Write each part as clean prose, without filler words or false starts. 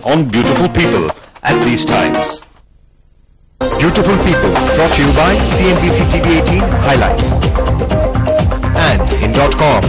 on beautiful people at these times. Beautiful People, brought to you by CNBC TV 18 Highlight and in.com.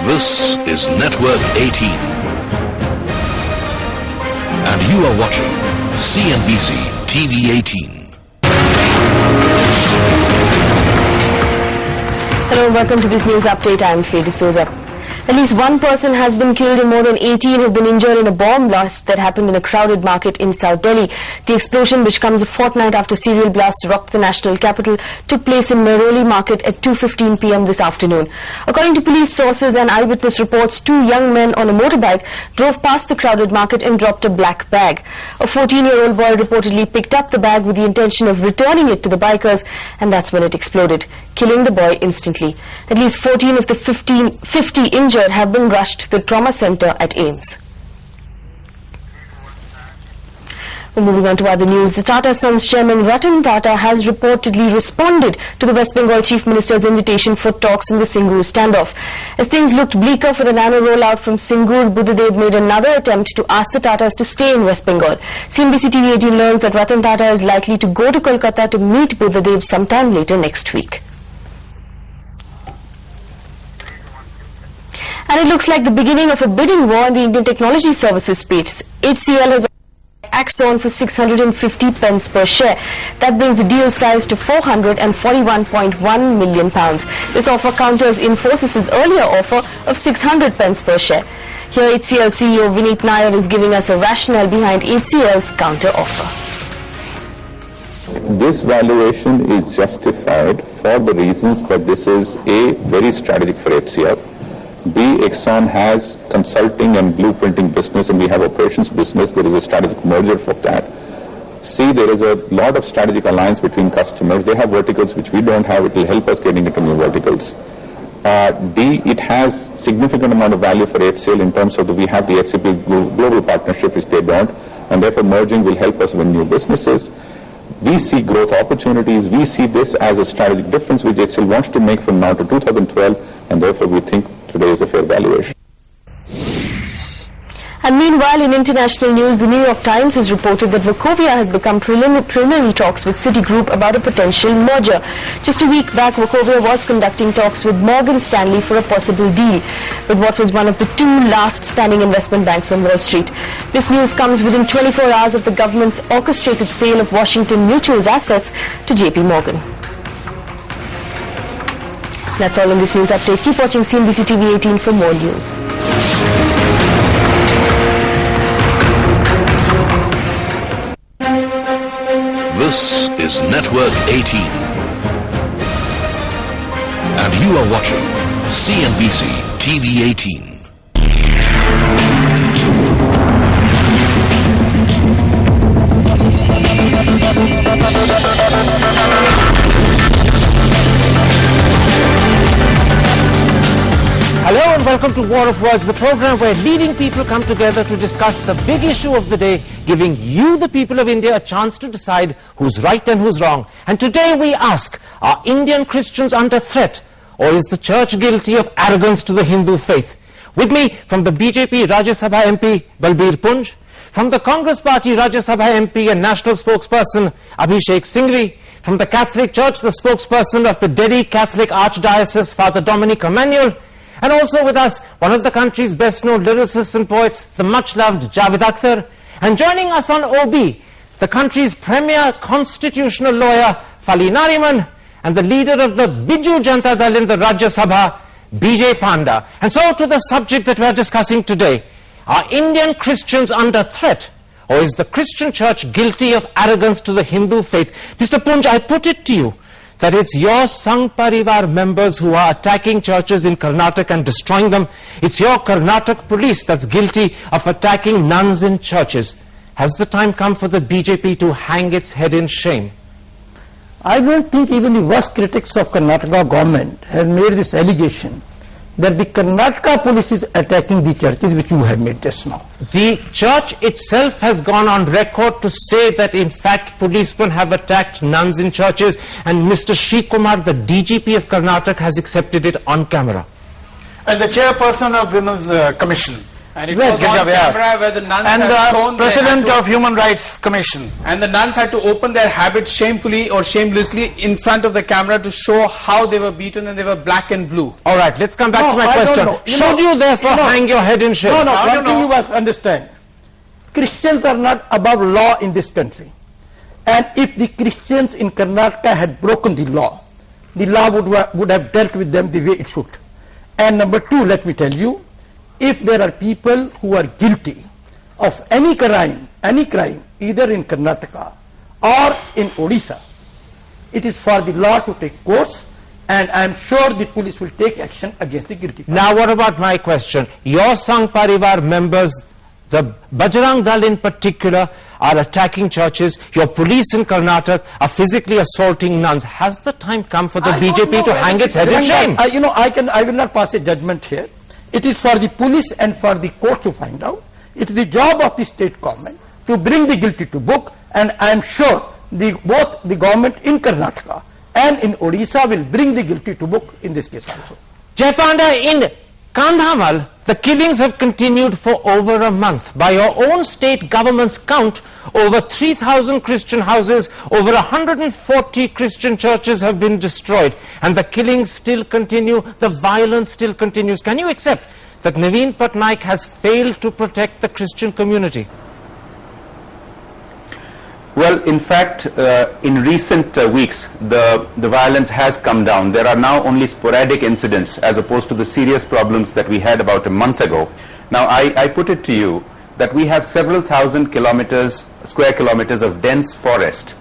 This is Network 18 and you are watching CNBC TV 18. Hello and welcome to this news update. I am Faye D'Souza. At least one person has been killed and more than 18 have been injured in a bomb blast that happened in a crowded market in South Delhi. The explosion, which comes a fortnight after serial blasts rocked the national capital, took place in Mehrauli market at 2:15 p.m. this afternoon. According to police sources and eyewitness reports, two young men on a motorbike drove past the crowded market and dropped a black bag. A 14-year-old boy reportedly picked up the bag with the intention of returning it to the bikers, and that's when it exploded, killing the boy instantly. At least 14 of the 50 injured have been rushed to the trauma center at AIIMS. Moving on to other news, the Tata Sons chairman Ratan Tata has reportedly responded to the West Bengal Chief Minister's invitation for talks in the Singur standoff. As things looked bleaker for the nano rollout from Singur, Buddhadev made another attempt to ask the Tatas to stay in West Bengal. CNBC TV 18 learns that Ratan Tata is likely to go to Kolkata to meet Buddhadev sometime later next week. And it looks like the beginning of a bidding war in the Indian technology services space. HCL has Axon for 650 pence per share. That brings the deal size to £441.1 million. This offer counters Infosys' earlier offer of 600 pence per share. Here HCL CEO Vineet Nair is giving us a rationale behind HCL's counter offer. This valuation is justified for the reasons that this is A, very strategic for HCL. B, Exxon has consulting and blueprinting business and we have operations business. There is a strategic merger for that. C, there is a lot of strategic alliance between customers. They have verticals which we don't have. It will help us getting into new verticals. D, it has significant amount of value for HCL in terms of we have the HCP global partnership which they don't, and therefore merging will help us win new businesses. We see growth opportunities. We see this as a strategic difference which HCL wants to make from now to 2012, and therefore we think today is a fair valuation. And meanwhile, in international news, the New York Times has reported that Wachovia has become preliminary talks with Citigroup about a potential merger. Just a week back, Wachovia was conducting talks with Morgan Stanley for a possible deal with what was one of the two last standing investment banks on Wall Street. This news comes within 24 hours of the government's orchestrated sale of Washington Mutual's assets to JP Morgan. That's all in this news update. Keep watching CNBC TV 18 for more news. This is Network 18 and you are watching CNBC TV 18. Hello and welcome to War of Words, the program where leading people come together to discuss the big issue of the day, giving you, the people of India, a chance to decide who's right and who's wrong. And today we ask, are Indian Christians under threat, or is the church guilty of arrogance to the Hindu faith? With me from the BJP Rajya Sabha MP Balbir Punj, from the Congress Party Rajya Sabha MP and National Spokesperson Abhishek Singhvi, from the Catholic Church, the spokesperson of the Delhi Catholic Archdiocese, Father Dominic Emmanuel, and also with us, one of the country's best-known lyricists and poets, the much-loved Javed Akhtar, and joining us on OB, the country's premier constitutional lawyer, Fali Nariman, and the leader of the Biju Janata Dal in the Rajya Sabha, BJ Panda. And so to the subject that we are discussing today, are Indian Christians under threat, or is the Christian church guilty of arrogance to the Hindu faith? Mr. Punj, I put it to you, that it's your Sangh Parivar members who are attacking churches in Karnataka and destroying them. It's your Karnataka police that's guilty of attacking nuns in churches. Has the time come for the BJP to hang its head in shame? I don't think even the worst critics of Karnataka government have made this allegation that the Karnataka police is attacking the churches, which you have made just now. The church itself has gone on record to say that in fact policemen have attacked nuns in churches, and Mr. Sri Kumar, the DGP of Karnataka, has accepted it on camera. And the chairperson of Women's Commission, and it was on camera where the nuns and had shown the president of Human Rights Commission, and the nuns had to open their habit shamefully or shamelessly in front of the camera to show how they were beaten, and they were black and blue. All right, let's come back to my I don't question. know. Should you therefore hang your head in shame? No, one thing you must understand. Christians are not above law in this country. And if the Christians in Karnataka had broken the law would have dealt with them the way it should. And number two, let me tell you, if there are people who are guilty of any crime, either in Karnataka or in Odisha, it is for the law to take course, and I am sure the police will take action against the guilty. Now what about my question? Your Sangh Parivar members, the Bajrang Dal in particular, are attacking churches. Your police in Karnataka are physically assaulting nuns. Has the time come for the BJP to hang its head in shame? I will not pass a judgment here. It is for the police and for the court to find out. It is the job of the state government to bring the guilty to book, and I am sure both the government in Karnataka and in Odisha will bring the guilty to book in this case also. Jai Panda, in Kandhamal, the killings have continued for over a month. By your own state government's count, over 3,000 Christian houses, over 140 Christian churches have been destroyed, and the killings still continue, the violence still continues. Can you accept that Naveen Patnaik has failed to protect the Christian community? Well, in fact, in recent weeks, the violence has come down. There are now only sporadic incidents as opposed to the serious problems that we had about a month ago. Now, I put it to you that we have several thousand square kilometers of dense forest,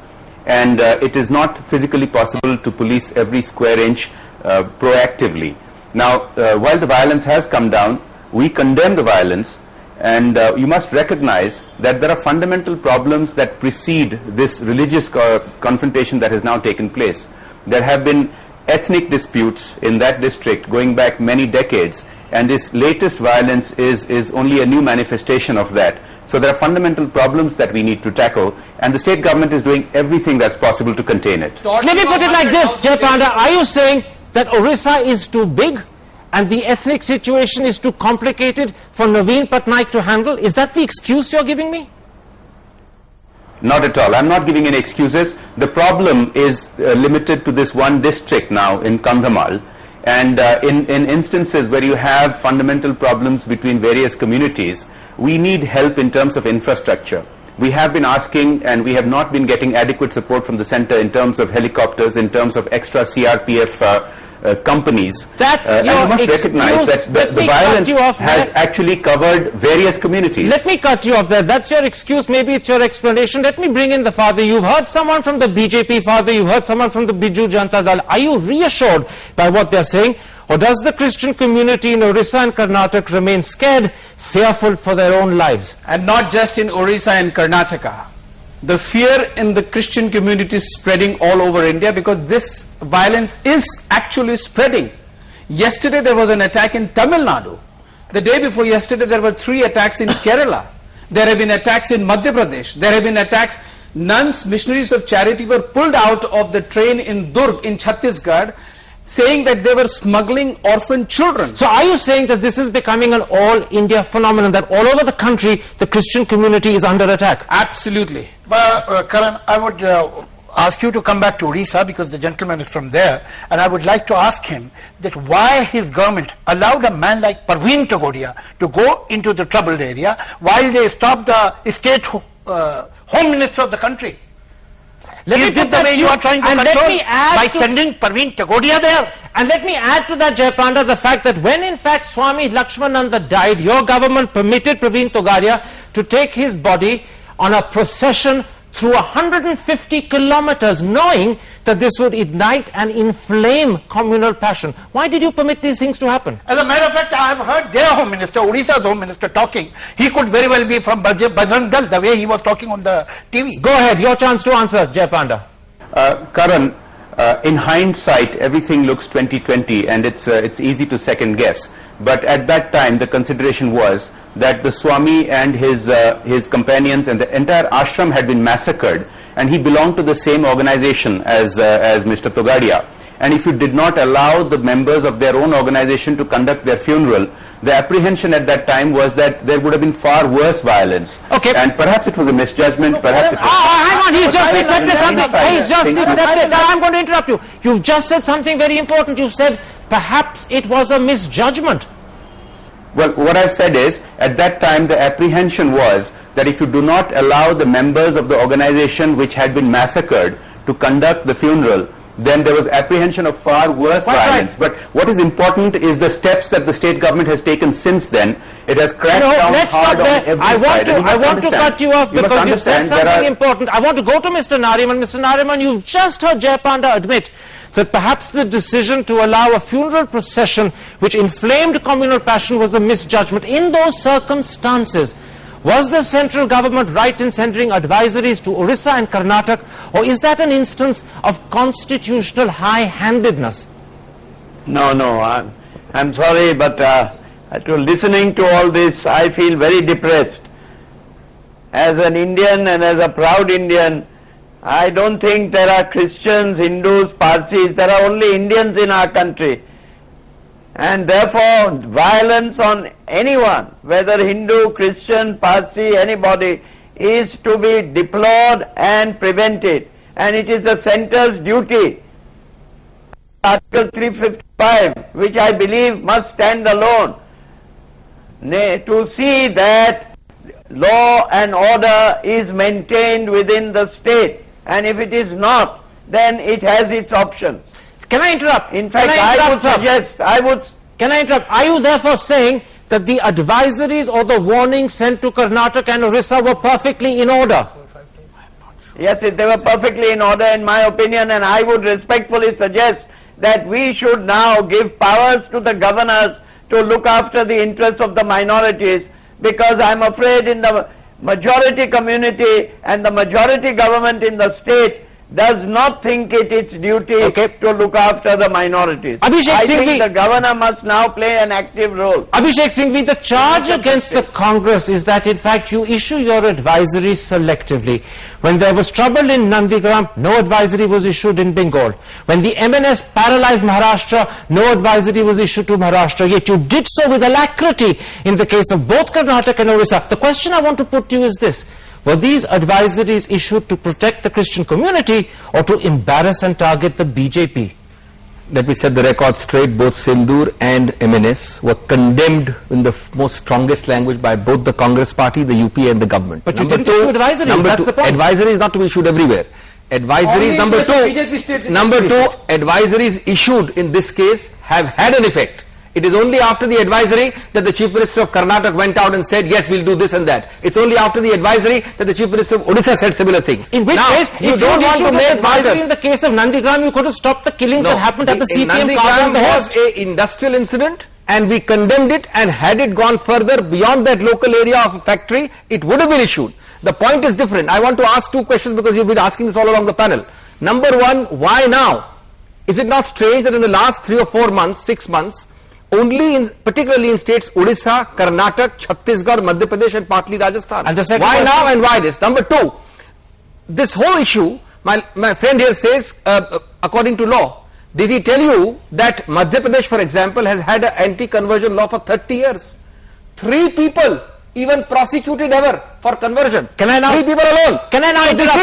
and it is not physically possible to police every square inch proactively. Now, while the violence has come down, we condemn the violence, and you must recognize that there are fundamental problems that precede this religious confrontation that has now taken place. There have been ethnic disputes in that district going back many decades, and this latest violence is only a new manifestation of that. So there are fundamental problems that we need to tackle, and the state government is doing everything that's possible to contain it. Let me put it like this, Jai Panda. Are you saying that Orissa is too big and the ethnic situation is too complicated for Naveen Patnaik to handle? Is that the excuse you're giving me? Not at all. I'm not giving any excuses. The problem is limited to this one district now in Kandhamal, and in instances where you have fundamental problems between various communities, we need help in terms of infrastructure. We have been asking, and we have not been getting adequate support from the center in terms of helicopters, in terms of extra CRPF companies. That's your and you must recognize that the violence has actually covered various communities. Let me cut you off there. That's your excuse. Maybe it's your explanation. Let me bring in the father. You've heard someone from the BJP, father. You've heard someone from the Biju Janata Dal. Are you reassured by what they're saying? Or does the Christian community in Orissa and Karnataka remain scared, fearful for their own lives? And not just in Orissa and Karnataka. The fear in the Christian community is spreading all over India, because this violence is actually spreading. Yesterday there was an attack in Tamil Nadu. The day before yesterday there were 3 attacks in Kerala. There have been attacks in Madhya Pradesh. There have been attacks. Nuns, missionaries of charity, were pulled out of the train in Durg in Chhattisgarh, saying that they were smuggling orphan children. So are you saying that this is becoming an all-India phenomenon, that all over the country the Christian community is under attack? Absolutely. But Karan, I would ask you to come back to Odisha, because the gentleman is from there, and I would like to ask him that why his government allowed a man like Parveen Togadia to go into the troubled area while they stopped the state home minister of the country. Is this the way you are trying to control, by sending Parveen Togadia there? And let me add to that, Jai Panda, the fact that when in fact Swami Lakshmananda died, your government permitted Parveen Togadia to take his body on a procession through 150 kilometers, knowing that this would ignite and inflame communal passion. Why did you permit these things to happen? As a matter of fact, I have heard their Home Minister, Odisha's Home Minister, talking. He could very well be from Bajrang Dal, the way he was talking on the TV. Go ahead, your chance to answer, Jai Panda. Karan, in hindsight, everything looks 2020 and it's easy to second guess. But at that time, the consideration was that the Swami and his companions and the entire ashram had been massacred, and he belonged to the same organization as Mr. Togadia. And if you did not allow the members of their own organization to conduct their funeral, the apprehension at that time was that there would have been far worse violence. Okay. And perhaps it was a misjudgment, perhaps it was... hang on, he's just accepted something. He's just accepted. Now I'm going to interrupt you. You've just said something very important. You said perhaps it was a misjudgment. Well, what I said is, at that time the apprehension was that if you do not allow the members of the organization which had been massacred to conduct the funeral, then there was apprehension of far worse violence. But what is important is the steps that the state government has taken since then. It has cracked down hard on every side. I want to cut you off because you said something important. I want to go to Mr. Nariman. Mr. Nariman, you've just heard Jai Panda admit that perhaps the decision to allow a funeral procession which inflamed communal passion was a misjudgment. In those circumstances, was the central government right in sending advisories to Orissa and Karnataka, or is that an instance of constitutional high-handedness? No, I'm sorry, but to listening to all this, I feel very depressed. As an Indian and as a proud Indian, I don't think there are Christians, Hindus, Parsis. There are only Indians in our country. And therefore, violence on anyone, whether Hindu, Christian, Parsi, anybody, is to be deplored and prevented. And it is the centre's duty. Article 355, which I believe must stand alone, to see that law and order is maintained within the state. And if it is not, then it has its options. Can I interrupt? In fact, Can I interrupt? Are you therefore saying that the advisories or the warnings sent to Karnataka and Orissa were perfectly in order? Yes, they were perfectly in order in my opinion, and I would respectfully suggest that we should now give powers to the governors to look after the interests of the minorities, because I'm afraid in the majority community and the majority government in the state does not think it its duty to look after the minorities. I think the governor must now play an active role. Abhishek Singhvi, the charge against the Congress is that in fact you issue your advisories selectively. When there was trouble in Nandigram, no advisory was issued in Bengal. When the MNS paralyzed Maharashtra, no advisory was issued to Maharashtra. Yet you did so with alacrity in the case of both Karnataka and Orissa. The question I want to put to you is this. Were these advisories issued to protect the Christian community or to embarrass and target the BJP? Let me set the record straight. Both Sindoor and MNS were condemned in the most strongest language by both the Congress party, the UP and the government. But you didn't issue advisories, that's the point. Advisory is not to be issued everywhere. Advisories, number two, advisories issued in this case have had an effect. It is only after the advisory that the Chief Minister of Karnataka went out and said, yes, we'll do this and that. It's only after the advisory that the Chief Minister of Odisha said similar things. In which case, you don't want to make advisory in the case of Nandigram, you could have stopped the killings that happened at the CPM Nandigram was an industrial incident, and we condemned it, and had it gone further beyond that local area of a factory, it would have been issued. The point is different. I want to ask two questions because you've been asking this all along the panel. Number one, why now? Is it not strange that in the last 3 or 4 months, 6 months, particularly in states Odisha, Karnataka, Chhattisgarh, Madhya Pradesh and partly Rajasthan. And why now and why this? Number two, this whole issue, my friend here says, according to law, did he tell you that Madhya Pradesh, for example, has had an anti-conversion law for 30 years? 3 people even prosecuted ever for conversion. Can I now? 3 people alone. Can I now interrupt?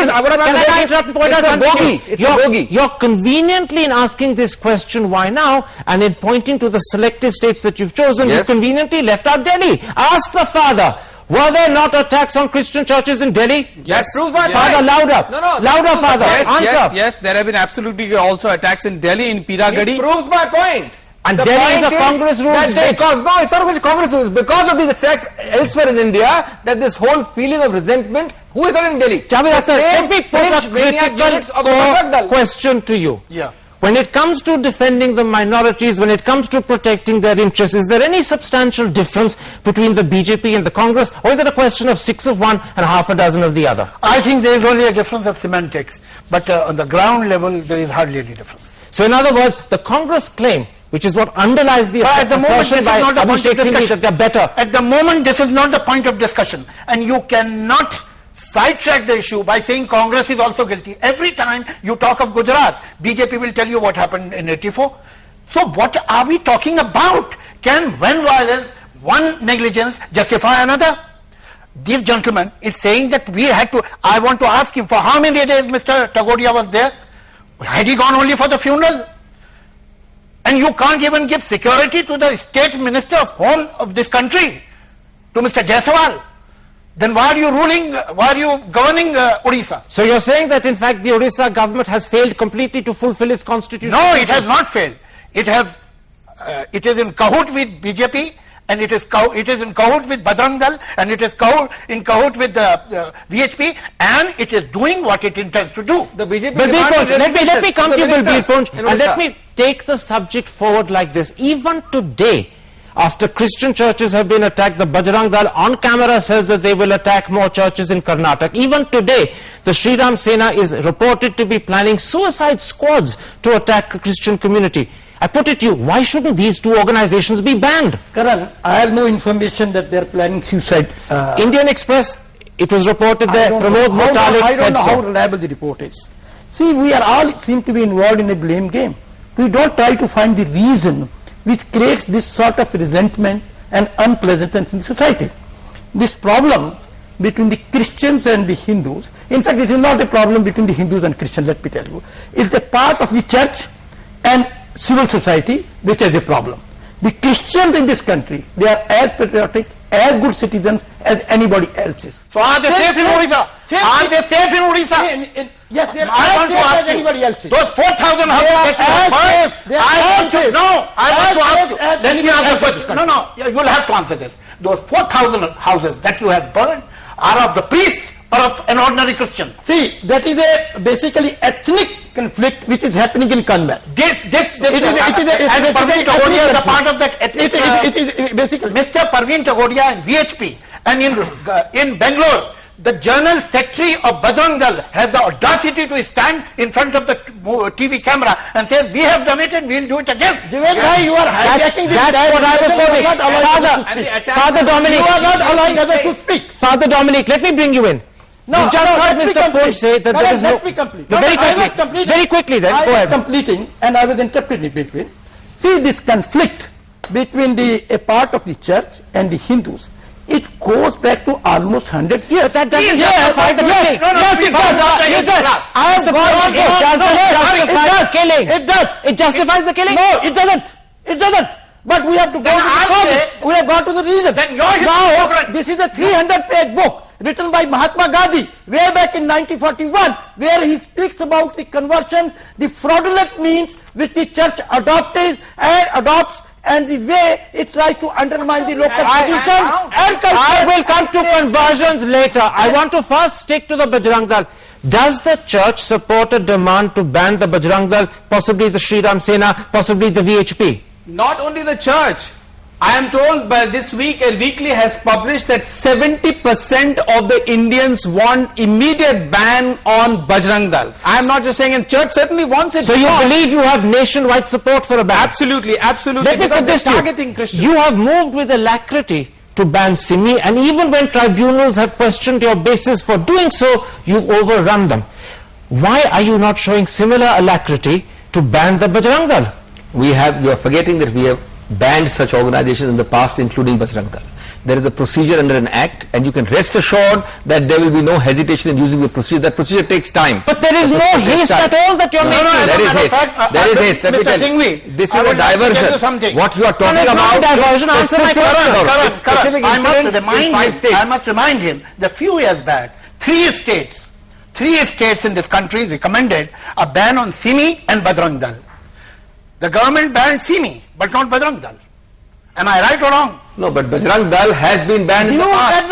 It's a bogey. You're conveniently in asking this question, why now, and in pointing to the selective states that you've chosen, you conveniently left out Delhi. Ask the father. Were there not attacks on Christian churches in Delhi? Yes. Prove my father, louder. Louder, father. Answer. Yes, there have been absolutely also attacks in Delhi, in Piragadi. It proves my point. And Delhi is a Congress-ruled state. Because, no, it's not a Congress rule. Because of these attacks elsewhere in India, that this whole feeling of resentment Who is there in Delhi? Javed Akhtar, let me put a critical question to you. Yeah. When it comes to defending the minorities, when it comes to protecting their interests, is there any substantial difference between the BJP and the Congress, or is it a question of 6 of one and half a dozen of the other? I think there is only a difference of semantics, but on the ground level there is hardly any difference. So in other words, the Congress claim, which is what underlies the at the moment this is not the point of discussion. That they're better. At the moment this is not the point of discussion, and you cannot sidetrack the issue by saying Congress is also guilty. Every time you talk of Gujarat, BJP will tell you what happened in 84. So what are we talking about? Can one violence, one negligence justify another? This gentleman is saying that we had to, I want to ask him, for how many days Mr. Tagodia was there? Had he gone only for the funeral? And you can't even give security to the state minister of home of this country, to Mr. Jaiswal. Then why are you ruling, why are you governing Odisha? So you're saying that in fact the Odisha government has failed completely to fulfill its constitution? No, it has not failed. It has, it is in cahoot with BJP, and it is in cahoot with Bajrang Dal, and it is in cahoot with the VHP, and it is doing what it intends to do. The BJP let me come to you, Balbir Punj, and let me take the subject forward like this. Even today, after Christian churches have been attacked, the Bajrang Dal on camera says that they will attack more churches in Karnataka. Even today, the Sri Ram Sena is reported to be planning suicide squads to attack the Christian community. I put it to you, why shouldn't these two organizations be banned? Karan, I have no information that they are planning suicide. Indian Express, it was reported there. Pramod Mutalik I don't know said how so. reliable the report is. See, we are all seem to be involved in a blame game. We don't try to find the reason which creates this sort of resentment and unpleasantness in society. This problem between the Christians and the Hindus, in fact it is not a problem between the Hindus and Christians, let me tell you. It's a part of the church and civil society which has a problem. The Christians in this country, they are as patriotic, as good citizens as anybody else is. So are they safe in Odisha? Are they safe in Odisha? Yes, they are I want to ask you, anybody else is. those 4,000 houses that you have burned, I want to ask you, let me answer first. No, you'll have to answer this. Those 4,000 houses that you have burned are of the priests or of an ordinary Christian? See, that is a basically ethnic conflict which is happening in Kanwar. And Parveen Tagodia is a part of that ethnic. It is basically. Mr. Parveen Tagodia and VHP, and in Bangalore, the General Secretary of Bajrang Dal has the audacity to stand in front of the TV camera and says, we have done it and we'll do it again. You are hijacking this. That's what I was quoting. Father Dominic, you are not allowing others to speak. Father Dominic, let me bring you in. No, you just heard Mr. Punj say that there is no... Let me complete. Very quickly then, go ahead. I was completing and I was interrupted in between. See, this conflict between a part of the church and the Hindus, it goes back to almost 100 years. But that doesn't justify the killing. It does. It justifies the killing? No, it doesn't. It doesn't. But we have to go to the cause. We have gone to the reason. Now, this is a 300-page book written by Mahatma Gandhi way back in 1941, where he speaks about the conversion, the fraudulent means which the church adopts, and the way it tries to undermine the local tradition and culture. I will come to conversions later. I want to first stick to the Bajrang Dal. Does the church support a demand to ban the Bajrang Dal, possibly the Sri Ram Sena, possibly the VHP? Not only the church. I am told by this week, a weekly has published that 70% of the Indians want immediate ban on Bajrang Dal. I am not just saying, and church certainly wants it. So you believe you have nationwide support for a ban? Absolutely, absolutely. Let me put this to you. You have moved with alacrity to ban Simi, and even when tribunals have questioned your basis for doing so, you've overrun them. Why are you not showing similar alacrity to ban the Bajrang Dal? You are forgetting that we have banned such organizations in the past, including Bajrang Dal. There is a procedure under an act, and you can rest assured that there will be no hesitation in using the procedure. That procedure takes time. But there is no haste at all that you're making. There is haste. There is haste. Let me tell you. This is a diversion. What you are talking about is diversion. Answer my question. I must remind him that few years back, three states in this country recommended a ban on Simi and Bajrang Dal. The government banned Simi, but not Bajrang Dal. Am I right or wrong? No, but Bajrang Dal has been banned in the past.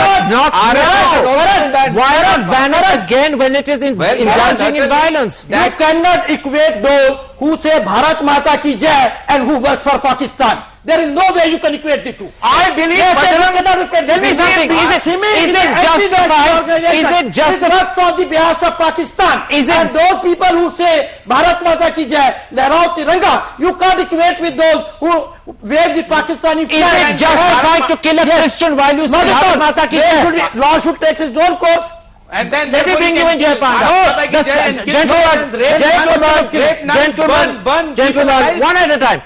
Why not ban it again when it is indulging in violence? You cannot equate those who say Bharat Mata ki Jai and who work for Pakistan. There is no way you can equate the two. I believe Tell me something. Is it justified on the behalf of Pakistan? And those people who say Bharat Mata ki Jai, Lehrao Tiranga, you can't equate with those who wave the Pakistani flag. Is it justified to kill a Christian while you say Bharat Mata ki Jai? Law should take its own course. And then let me bring you in, Jai Panda. Gentlemen, one at a time.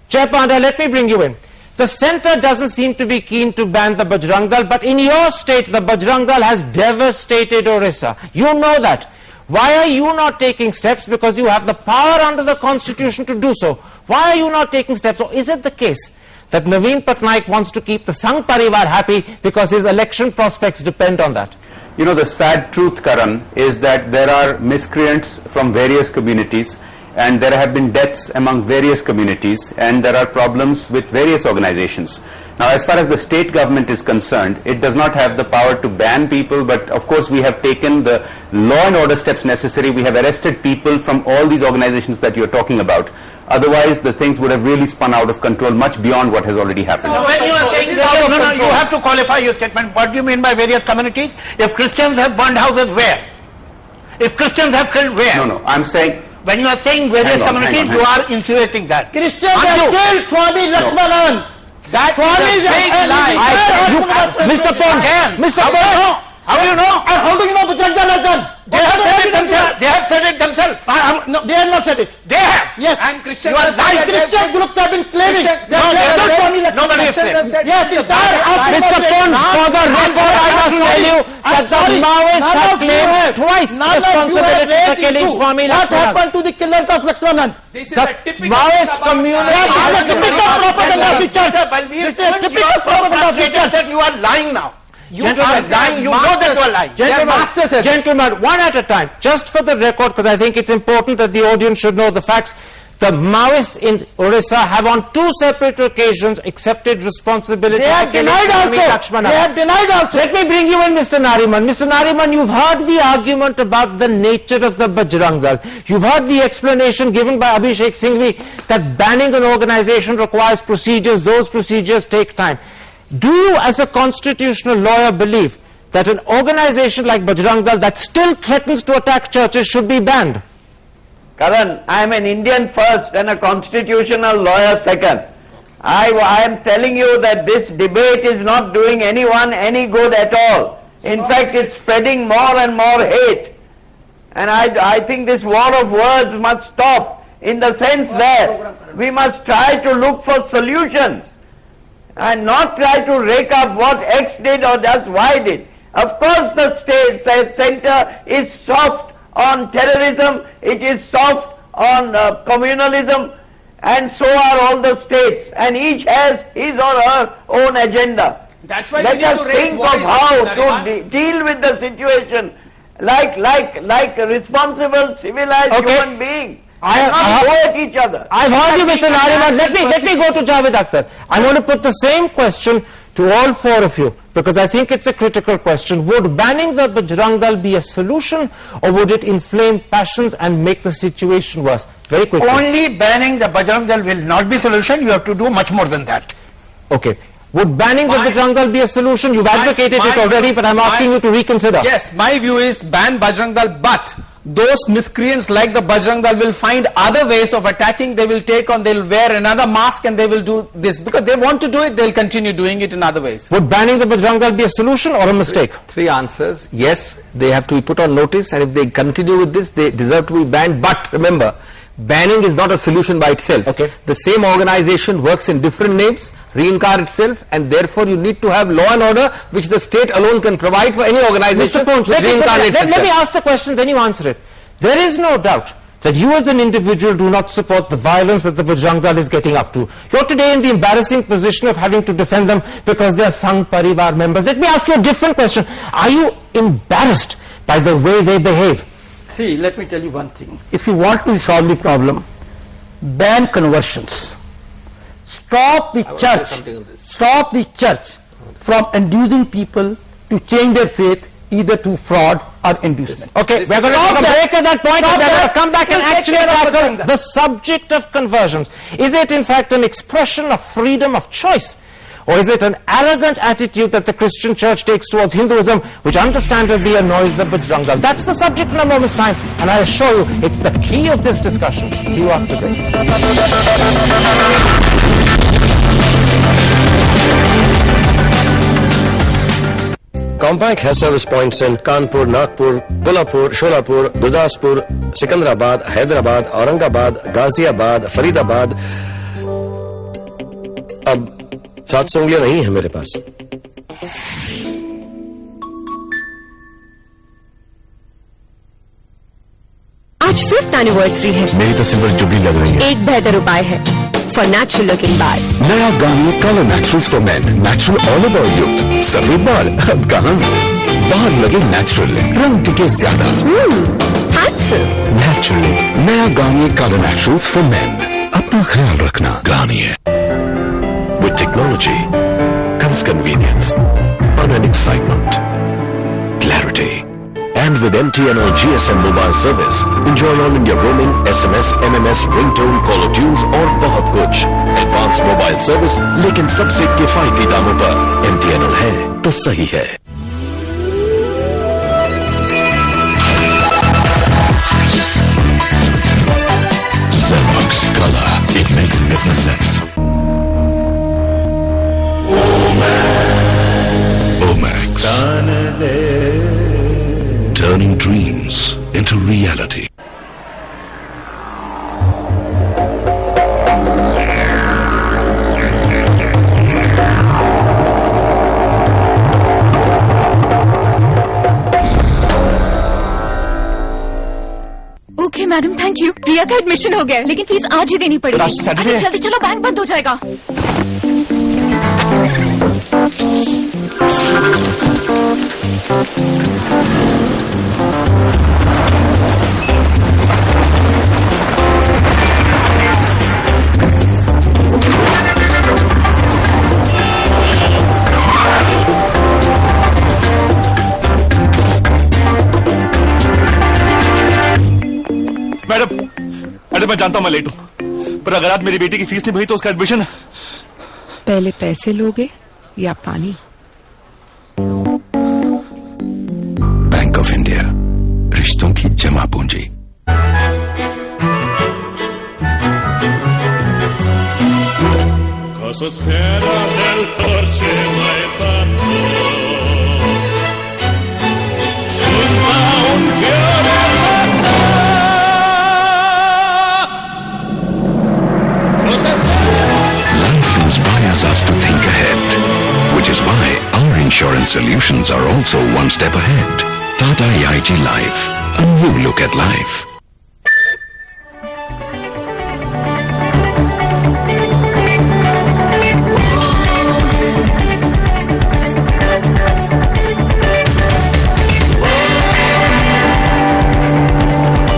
Jai Panda, let me bring you in. The centre doesn't seem to be keen to ban the Bajrang Dal, but in your state, the Bajrang Dal has devastated Orissa. You know that. Why are you not taking steps? Because you have the power under the constitution to do so. Why are you not taking steps? Or is it the case that Naveen Patnaik wants to keep the Sangh Parivar happy because his election prospects depend on that? You know, the sad truth, Karan, is that there are miscreants from various communities, and there have been deaths among various communities, and there are problems with various organizations. Now, as far as the state government is concerned, it does not have the power to ban people, but of course we have taken the law and order steps necessary. We have arrested people from all these organizations that you are talking about. Otherwise, the things would have really spun out of control much beyond what has already happened. No, when you are saying that, you have to qualify your statement. What do you mean by various communities? If Christians have burned houses, where? If Christians have killed, where? No, I'm saying... When you are saying various communities, you are insinuating that. Christians have killed Swami Lakshmanan. That is a big lie. Mr. Pond, how do you know? And how do you know Bajrang Dal has done? They have said it themselves. They have said it themselves. No, they have not said it. They have. Yes. And Christians You are lying. Christian groups have been claiming. Nobody has said. Yes, Mr. Pond, for the record, I must tell you that the Maoists have claimed twice responsibility for killing Swami What Lakshmanan. happened to the killers of Lakshmanan? This is a typical Maoist community. This is a typical propaganda of the church. This is a typical propaganda of the church. That you are lying now. You are Gentlemen, lying. You know that you are lying. Gentlemen, one at a time. Just for the record, because I think it's important that the audience should know the facts. The Maoists in Orissa have on two separate occasions accepted responsibility. They have denied also. They have denied also. Let me bring you in, Mr. Nariman. Mr. Nariman, you've heard the argument about the nature of the Bajrang Dal. You've heard the explanation given by Abhishek Singhvi that banning an organization requires procedures. Those procedures take time. Do you, as a constitutional lawyer, believe that an organization like Bajrang Dal that still threatens to attack churches should be banned? Karan, I am an Indian first and a constitutional lawyer second. I am telling you that this debate is not doing anyone any good at all. In fact, it's spreading more and more hate. And I think this war of words must stop, in the sense that we must try to look for solutions and not try to rake up what X did or just Y did. Of course the center is soft on terrorism, it is soft on communalism, and so are all the states, and each has his or her own agenda. That's why let us think of how to deal with the situation like a responsible, civilized human being. Not go at each other. I've heard you, Mr. Nariman. Let me go to Javed Akhtar. I want to put the same question to all four of you, because I think it's a critical question. Would banning the Bajrang Dal be a solution, or would it inflame passions and make the situation worse? Very quickly. Only banning the Bajrang Dal will not be solution. You have to do much more than that. Okay. Would banning the Bajrang Dal be a solution? You've advocated it already, but I'm asking you to reconsider. Yes, my view is ban Bajrang Dal, but those miscreants like the Bajrang Dal will find other ways of attacking. They'll wear another mask and they will do this. Because they want to do it, they'll continue doing it in other ways. Would banning the Bajrang Dal be a solution or a mistake? Three answers. Yes, they have to be put on notice, and if they continue with this, they deserve to be banned. But remember, banning is not a solution by itself. Okay. The same organization works in different names, reincarnates itself, and therefore you need to have law and order, which the state alone can provide for any organization. Mr. Ponch, let me ask the question, then you answer it. There is no doubt that you as an individual do not support the violence that the Bajrang Dal is getting up to. You're today in the embarrassing position of having to defend them because they are Sangh Parivar members. Let me ask you a different question. Are you embarrassed by the way they behave? See, let me tell you one thing. If you want to solve the problem, ban conversions. stop the church from inducing people to change their faith either through fraud or inducement. Okay, we're going to take a break at that point and we're going to come back and actually tackle the subject of conversions. Is it in fact an expression of freedom of choice? Or is it an arrogant attitude that the Christian church takes towards Hinduism, which understandably annoys the Bajrangal? That's the subject in a moment's time, and I assure you, it's the key of this discussion. See you after this. Compaq has service points in Kanpur, Nagpur, Kolhapur, Sholapur, Gurdaspur, Secunderabad, Hyderabad, Aurangabad, Ghaziabad, Faridabad. अब 700 उंगलियां नहीं है मेरे पास. आज 5th anniversary है. मेरी तो silver jubilee लग रही है. एक बेहतर उपाय है फॉर नेचुरल लुकिंग बाल. नया Garnier colour naturals for main. Natural olive oil युक्त सफेद बाल अब कहां? बाल लगे नेचुरल, रंग टिके ज्यादा. हैंडसम. नेचुरल नया Garnier colour naturals for main. अपना ख्याल रखना. Garnier. With technology comes convenience, fun and excitement, clarity. And with MTN or GSM mobile service, enjoy all India roaming, SMS, MMS, ringtone, caller tunes और बहुत कुछ. Advanced mobile service, लेकिन सबसे किफायती दामों पर. MTN है तो सही है. Xerox Color. It makes business sense. Omax. Turning dreams into reality. Okay madam, thank you. Priya का एडमिशन हो गया, लेकिन फीस आज ही देनी पड़ेगी. अरे जल्दी चलो, बैंक बंद हो जाएगा. मैडम मैं जानता हूं मैं लेट हूं, पर अगर आज मेरी बेटी की फीस नहीं भरी तो उसका एडमिशन. पहले पैसे लोगे या पानी? बैंक ऑफ इंडिया, रिश्तों की जमा पूंजी. Cosa sera del force mai fatto, spunta un fiore rosso. Cosa sera. Life inspires us to think ahead, which is why our insurance solutions are also one step ahead. Tata I8 Life, a new look at life.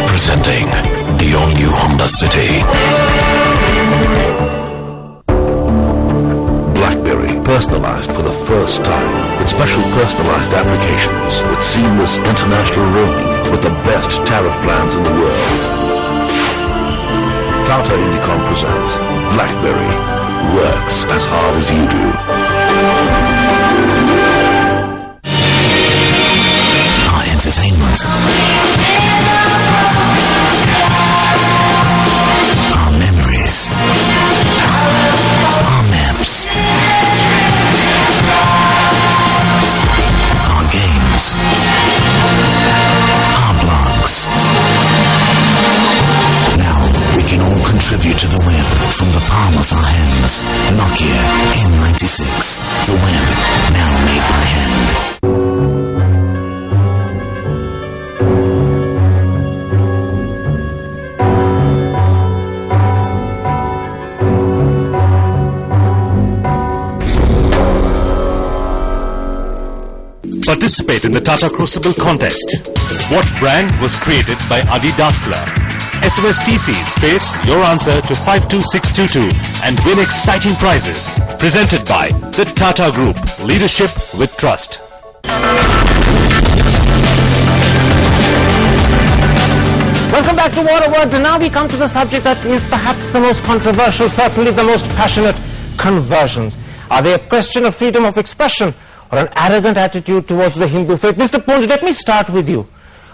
Presenting the all-new Honda City. BlackBerry personalized for the first time with special personalized applications with seamless international roaming with the best tariff plans in the world. Tata Indicom presents BlackBerry. Works as hard as you do. Our entertainment. Our memories. Our maps. Our games. Our blogs. Now we can all contribute to the web from the palm of our hands. Nokia M96. The web now made by hand. Participate in the Tata Crucible contest. What brand was created by Adi Dasla? SMS TC space your answer to 52622 and win exciting prizes. Presented by the Tata Group. Leadership with trust. Welcome back to Water Words, and now we come to the subject that is perhaps the most controversial, certainly the most passionate: conversions. Are they a question of freedom of expression or an arrogant attitude towards the Hindu faith? Mr. Punj, let me start with you.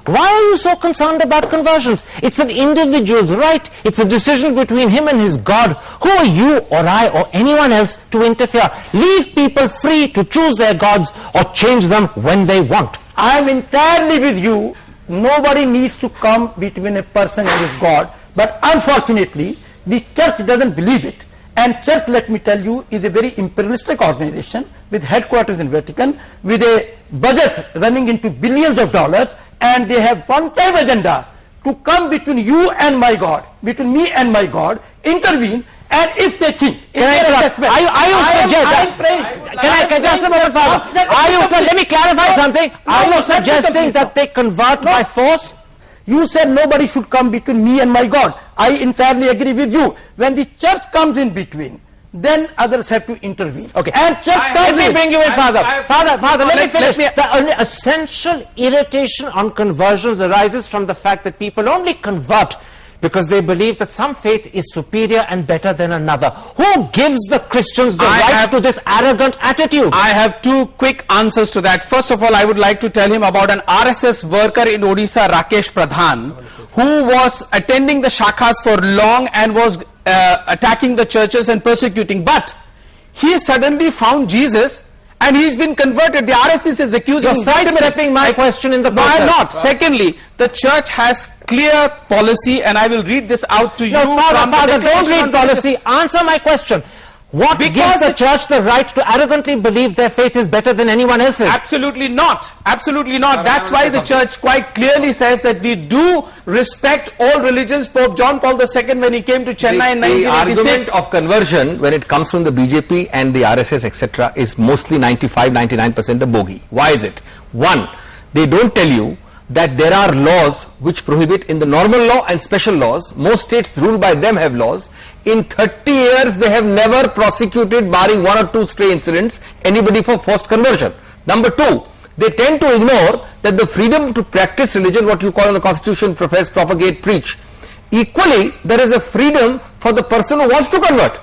Why are you so concerned about conversions? It's an individual's right. It's a decision between him and his God. Who are you or I or anyone else to interfere? Leave people free to choose their gods or change them when they want. I am entirely with you. Nobody needs to come between a person and his God. But unfortunately, the church doesn't believe it. And church, let me tell you, is a very imperialistic organization with headquarters in Vatican, with a budget running into billions of dollars, and they have one-time agenda to come between you and my God, between me and my God, intervene, and if they think, let me clarify something. Are you suggesting that they convert by force? You said nobody should come between me and my God. I entirely agree with you. When the church comes in between, then others have to intervene. Okay. And church let me bring you in, Father. Father, let me finish. The only essential irritation on conversions arises from the fact that people only convert because they believe that some faith is superior and better than another. Who gives the Christians the right to this arrogant attitude? I have two quick answers to that. First of all, I would like to tell him about an RSS worker in Odisha, Rakesh Pradhan, who was attending the shakhas for long and was attacking the churches and persecuting. But he suddenly found Jesus and he's been converted. The RSS is accusing him. You're sidestepping my question in the process. Why not? Secondly, the church has clear policy, and I will read this out to you. Father, don't read policy. Answer my question. What gives the church the right to arrogantly believe their faith is better than anyone else's? Absolutely not. Absolutely not. That's why the church quite clearly says that we do respect all religions. Pope John Paul II, when he came to Chennai in 1986... The argument of conversion, when it comes from the BJP and the RSS, etc., is mostly 95-99% a bogey. Why is it? One, they don't tell you that there are laws which prohibit in the normal law and special laws. Most states ruled by them have laws. In 30 years, they have never prosecuted, barring one or two stray incidents, anybody for forced conversion. Number two, they tend to ignore that the freedom to practice religion, what you call in the constitution, profess, propagate, preach. Equally, there is a freedom for the person who wants to convert.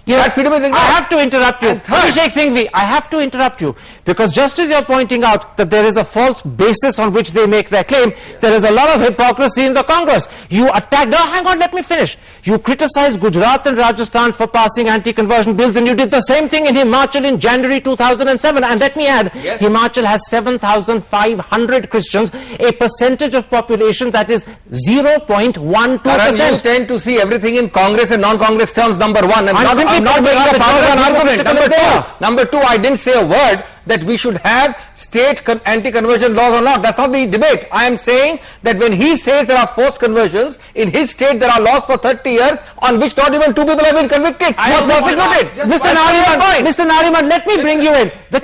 That freedom is ignored. I have to interrupt you. Abhishek Singhvi, I have to interrupt you, because just as you're pointing out that there is a false basis on which they make their claim, there is a lot of hypocrisy in the Congress. You attack... No, hang on, let me finish. You criticized Gujarat and Rajasthan for passing anti-conversion bills, and you did the same thing in Himachal in January 2007. And let me add, Himachal has 7,500 Christians, a percentage of population that is 0.12%. You tend to see everything in Congress and non-Congress terms, number one. And not making a partisan argument. Number two, I didn't say a word that we should have state anti-conversion laws or not. That's not the debate. I am saying that when he says there are forced conversions, in his state there are laws for 30 years on which not even two people have been convicted. Mr. Nariman, let me bring you in. The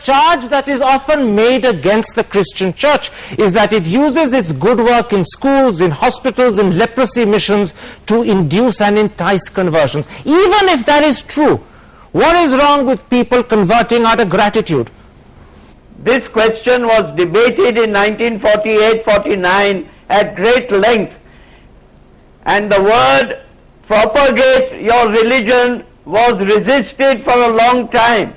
charge that is often made against the Christian church is that it uses its good work in schools, in hospitals, in leprosy missions to induce and entice conversions. Even if that is true, what is wrong with people converting out of gratitude? This question was debated in 1948-49 at great length, and the word propagate your religion was resisted for a long time.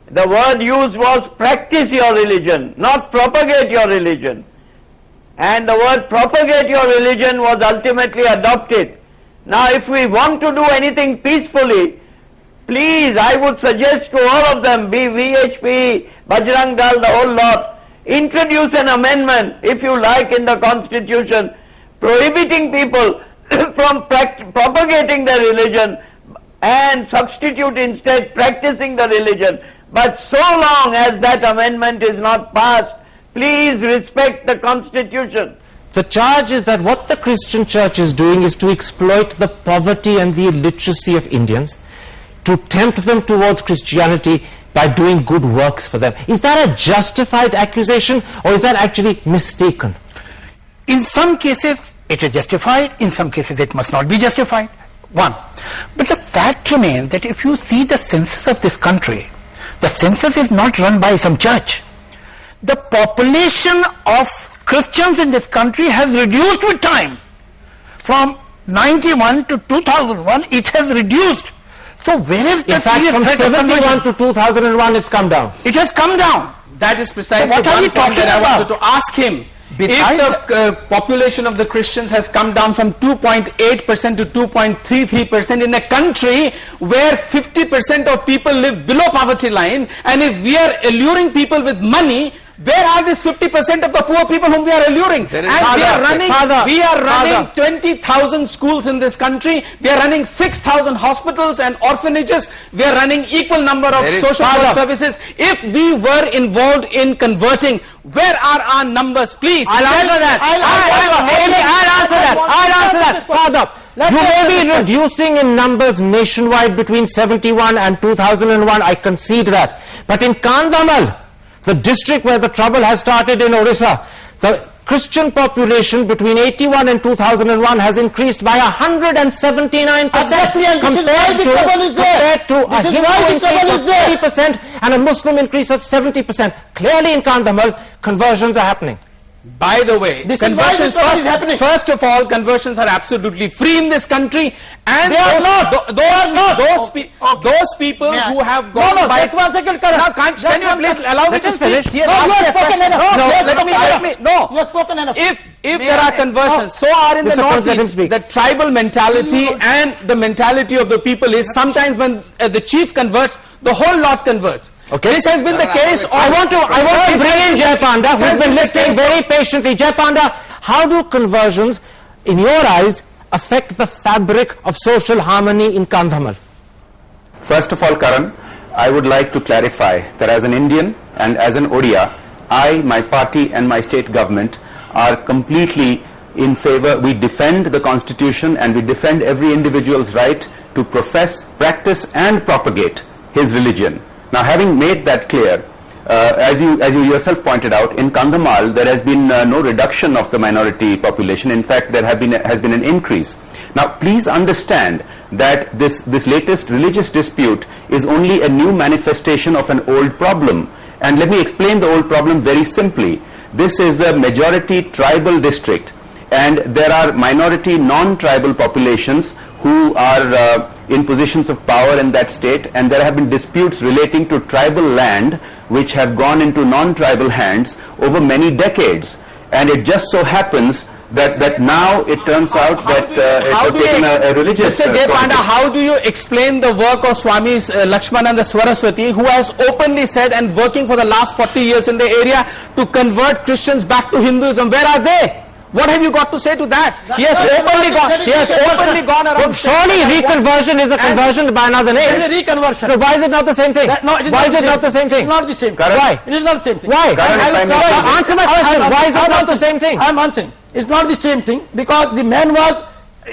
The word used was practice your religion, not propagate your religion. And the word propagate your religion was ultimately adopted. Now, if we want to do anything peacefully, please, I would suggest to all of them, be VHP, Bajrang Dal, the whole lot, introduce an amendment, if you like, in the Constitution, prohibiting people from propagating their religion and substitute instead practicing the religion. But so long as that amendment is not passed, please respect the Constitution. The charge is that what the Christian church is doing is to exploit the poverty and the illiteracy of Indians, to tempt them towards Christianity by doing good works for them. Is that a justified accusation, or is that actually mistaken? In some cases it is justified, in some cases it must not be justified. One. But the fact remains that if you see the census of this country, the census is not run by some church. The population of Christians in this country has reduced with time. From 91 to 2001, it has reduced. So where is the in fact, from 71 to 2001, it's come down. It has come down. That is precisely what are you one point talking that I about? wanted to ask him. Besides If the population of the Christians has come down from 2.8% to 2.33% in a country where 50% of people live below poverty line, and if we are alluring people with money, where are these 50% of the poor people whom we are alluring? And we are running 20,000 schools in this country. We are running 6,000 hospitals and orphanages. We are running equal number of social health services. If we were involved in converting, where are our numbers? Please. I'll answer that. I'll answer that. Father, you may be reducing in numbers nationwide between 71 and 2001. I concede that. But in Kandhamal, the district where the trouble has started in Orissa, the Christian population between 81 and 2001 has increased by 179%. Exactly, and this is why the trouble is there. Compared to a Hindu increase of 30% and a Muslim increase of 70%. Clearly in Kandhamal, conversions are happening. By the way, conversions, first of all, conversions are absolutely free in this country, and those people who have gone by... Can you please allow me to finish? If there are conversions, so are in the Northeast, the tribal mentality and the mentality of the people is sometimes when the chief converts, the whole lot converts. Okay. This has been the case. I want to bring in Jai Panda, who has been listening very patiently. Jai Panda, how do conversions, in your eyes, affect the fabric of social harmony in Kandhamal? First of all, Karan, I would like to clarify that as an Indian and as an Odia, I, my party and my state government are completely in favor. We defend the constitution and we defend every individual's right to profess, practice and propagate his religion. Now, having made that clear, as you yourself pointed out, in Kandhamal there has been no reduction of the minority population. In fact, there has been an increase. Now, please understand that this latest religious dispute is only a new manifestation of an old problem. And let me explain the old problem very simply. This is a majority tribal district, and there are minority non-tribal populations who are in positions of power in that state, and there have been disputes relating to tribal land which have gone into non-tribal hands over many decades. And it just so happens that now it turns out that it has taken a religious... Mr. Jai Panda, how do you explain the work of Swamis Lakshmananda Saraswati, who has openly said and working for the last 40 years in the area to convert Christians back to Hinduism? Where are they? What have you got to say to that? He has openly gone around. Surely reconversion is a conversion by another name. It is a reconversion. So why is it not the same thing? Why is it not the same thing? It's not the same. Why? It is not the same thing. Why? Answer my question. Why is it not the same thing? I am answering. It's not the same thing because the man was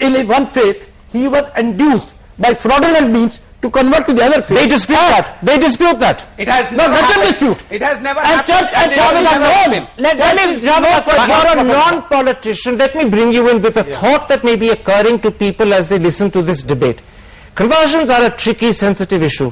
in one faith. He was induced by fraudulent means to convert to the other faith. They dispute that. They dispute that. It has No, let them dispute. It has never And happened. church and travel are known. Let me, you're a non-politician. Let me bring you in with a thought that may be occurring to people as they listen to this debate. Conversions are a tricky, sensitive issue.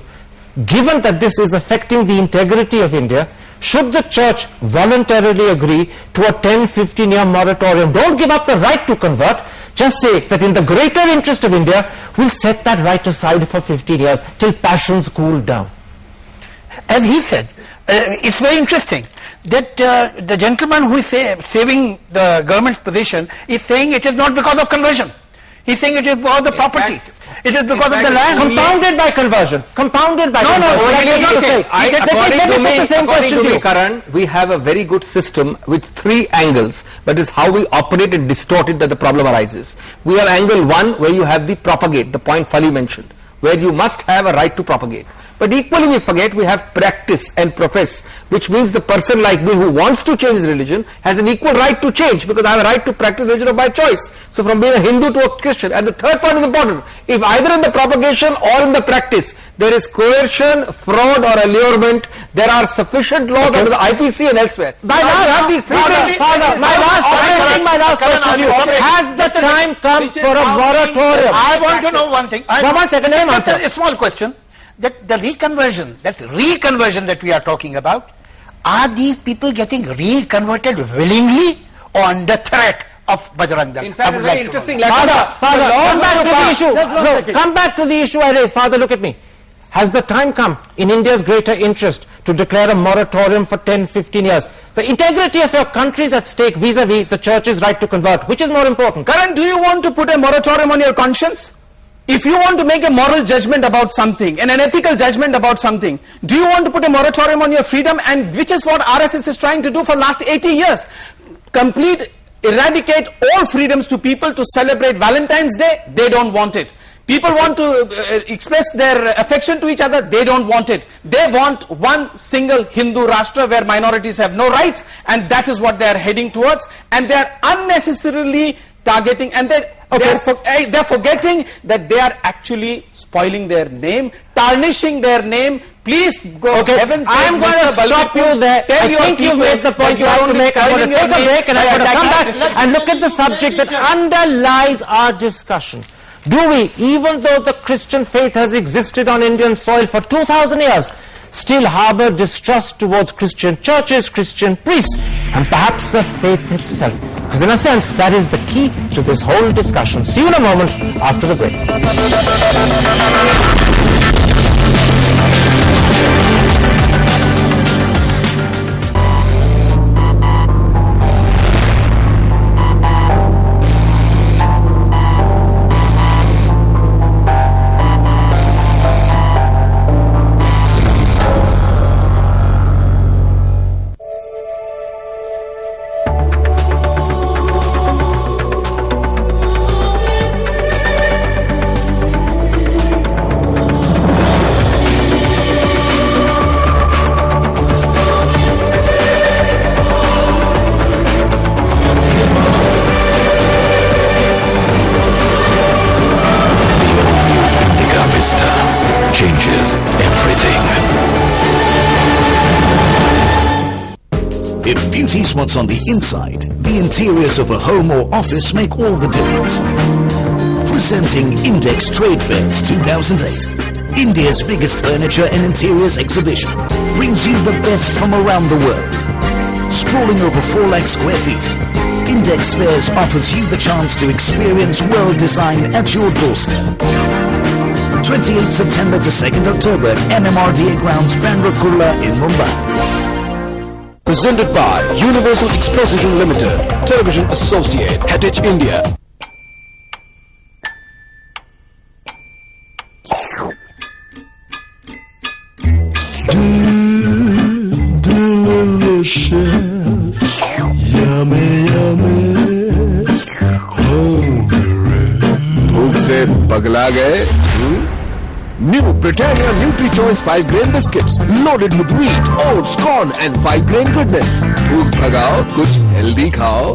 Given that this is affecting the integrity of India, should the church voluntarily agree to a 10-15-year moratorium? Don't give up the right to convert. Just say that in the greater interest of India, we'll set that right aside for 15 years till passions cool down. As he said, it's very interesting that the gentleman who is saving the government's position is saying it is not because of conversion. He's saying it is because of the property. It is because of the land. Compounded by conversion. Compounded by conversion. According to me, Karan, we have a very good system with 3 angles, but it's how we operate and distort it that the problem arises. We have angle 1 where you have the propagate, the point Fali mentioned, where you must have a right to propagate. But But equally we forget we have practice and profess, which means the person like me who wants to change his religion has an equal right to change, because I have a right to practice religion of my choice. So from being a Hindu to a Christian. And the third point is important. If either in the propagation or in the practice there is coercion, fraud or allurement, there are sufficient laws under the IPC and elsewhere. By now I have these three things. My last question to you. Has the time come for a moratorium? I want to know one thing. One second, let me answer. A small question. That the reconversion that we are talking about, are these people getting reconverted willingly or under threat of Bajrang Dal? In fact, it's very interesting. Father, come back to the issue I raised. Father, look at me. Has the time come, in India's greater interest, to declare a moratorium for 10-15 years? The integrity of your country is at stake vis-a-vis the church's right to convert. Which is more important? Karan, do you want to put a moratorium on your conscience? If you want to make a moral judgment about something and an ethical judgment about something, do you want to put a moratorium on your freedom? And which is what RSS is trying to do for last 80 years. Eradicate all freedoms to people to celebrate Valentine's Day. They don't want it. People want to express their affection to each other. They don't want it. They want one single Hindu Rashtra where minorities have no rights, and that is what they are heading towards. And they are unnecessarily targeting, and they're forgetting that they are actually spoiling their name, tarnishing their name. Please go. Heaven's sake, I'm going to stop you there. I think you made the point you want to make. I'm going to take a break and I'm going to come back and look at the subject that underlies our discussion. Do we, even though the Christian faith has existed on Indian soil for 2,000 years, still harbor distrust towards Christian churches, Christian priests, and perhaps the faith itself? Because in a sense, that is the key to this whole discussion. See you in a moment after the break. Changes everything. If beauty's what's on the inside, the interiors of a home or office make all the difference. Presenting Index Trade Fairs 2008, India's biggest furniture and interiors exhibition, brings you the best from around the world. Sprawling over 4 lakh square feet, Index Fairs offers you the chance to experience world design at your doorstep. 28th September to 2nd October at MMRDA Grounds, Bandra Kurla in Mumbai. Presented by Universal Exposition Limited, Television Associate, Heritage India. Delicious, yummy, yummy, भूख से पगला गए? New Britannia Nutri-Choice 5-grain biscuits loaded with wheat, oats, corn and 5-grain goodness. भूख भगाओ, कुछ healthy खाओ.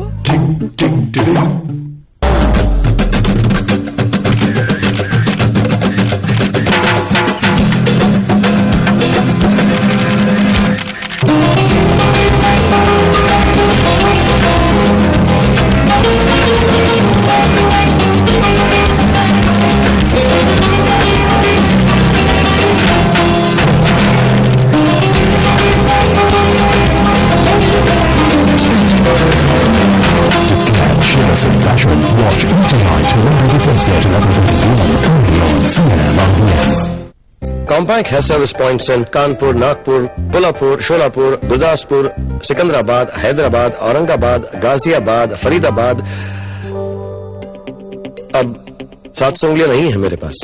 Watch tonight, Thursday at 11 only on CNBC. Combank has service points in Kanpur, Nagpur, Kolhapur, Sholapur, Gurdaspur, Secunderabad, Hyderabad, Aurangabad, Ghaziabad, Faridabad. अब 700 उंगलियां नहीं है मेरे पास.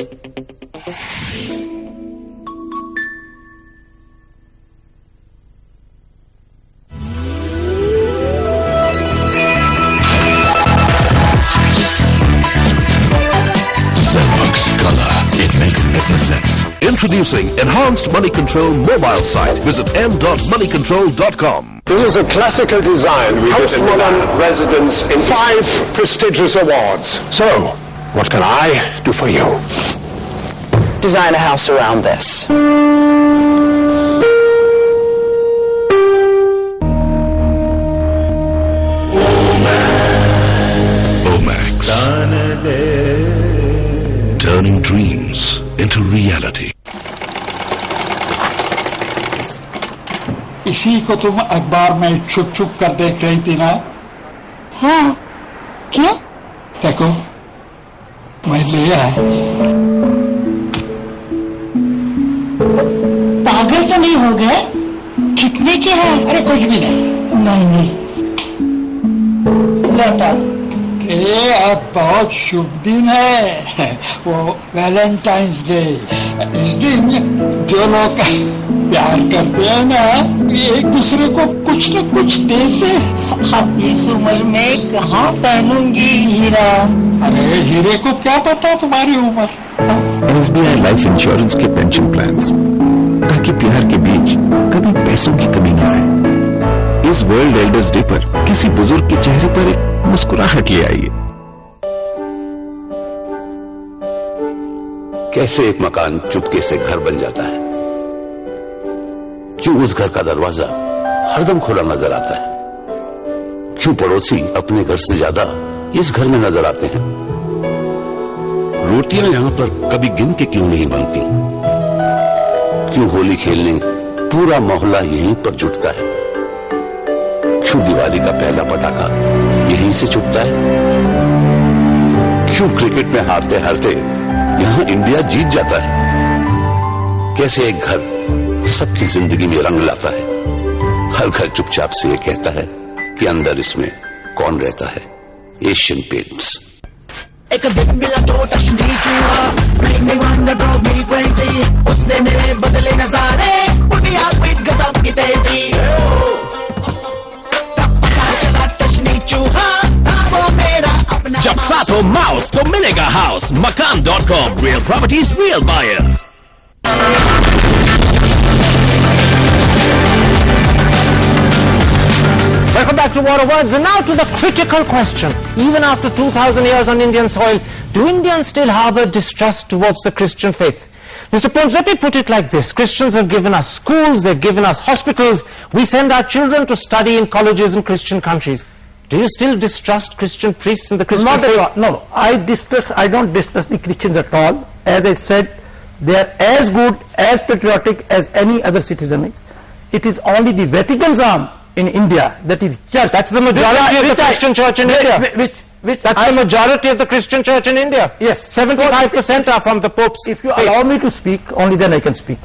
It makes business sense. In Introducing Enhanced Money Control mobile site. Visit m.moneycontrol.com. This is a classical design. Housewoman residence in 5 prestigious awards. So, what can I do for you? Design a house around this. Omax. Turning dreams into reality. इसी को तुम अखबार में छुप छुप कर देख रही थी ना? हाँ, क्यों? देखो, मैं ले आया। पागल तो नहीं हो गए? कितने के हैं? अरे कुछ भी नहीं। नहीं। लौटा। ये आज बहुत शुभ दिन है, वो वैलेंटाइंस डे। इस दिन जो लोग प्यार करते हैं ना, एक दूसरे को कुछ न कुछ देते हैं। अब इस उम्र में कहाँ पहनूंगी हीरा? अरे हीरे को क्या पता तुम्हारी उम्र? SBI लाइफ इंश्योरेंस के पेंशन प्लान्स, ताकि प्यार के बीच कभी पैसों की कमी न आए। इस वर्ल्ड एल्डर्स डे पर किसी बुजुर्ग के चेहरे पर एक मुस्कुराहट ले आइए। कैसे एक मकान चुपके से घर बन जाता है? क्यों उस घर का दरवाजा हरदम खुला नजर आता है? क्यों पड़ोसी अपने घर से ज्यादा इस घर में नजर आते हैं? रोटियां यहां पर कभी गिन के क्यों नहीं बनती? क्यों होली खेलने पूरा मोहल्ला यहीं पर जुटता है? क्यों दिवाली का पहला पटाखा यहीं से छूटता है? क्यों क्रिकेट में हारते हारते यहां इंडिया जीत जाता है? कैसे एक घर सबकी जिंदगी में रंग लाता है? हर घर चुपचाप से ये कहता है कि अंदर इसमें कौन रहता है? Asian paints. एक दिन मिला तो टशनी चूहा, make me wonder, drove me crazy. उसने मेरे बदले नजारे, put me out with गजब की तेजी। तब पता चला टशनी चूहा था वो मेरा अपना। जब साथ हो माउस तो मिलेगा house. Makan.com, real properties, real buyers. Welcome back to War of Words, and now to the critical question. Even after 2,000 years on Indian soil, do Indians still harbor distrust towards the Christian faith? Mr. Pons, let me put it like this. Christians have given us schools, they've given us hospitals. We send our children to study in colleges in Christian countries. Do you still distrust Christian priests in the Christian Not faith? at all. No, I don't distrust the Christians at all. As I said, they are as good, as patriotic as any other citizen. It is only the Vatican's arm in India, that is church. That's the majority of the Christian church in India. That's the majority of the Christian church in India. Yes. 75% are from the Pope's If you faith. allow me to speak, only then I can speak.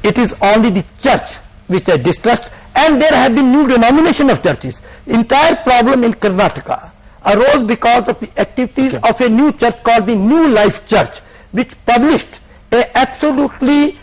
It is only the church which I distrust, and there have been new denomination of churches. Entire problem in Karnataka arose because of the activities of a new church called the New Life Church, which published a absolutely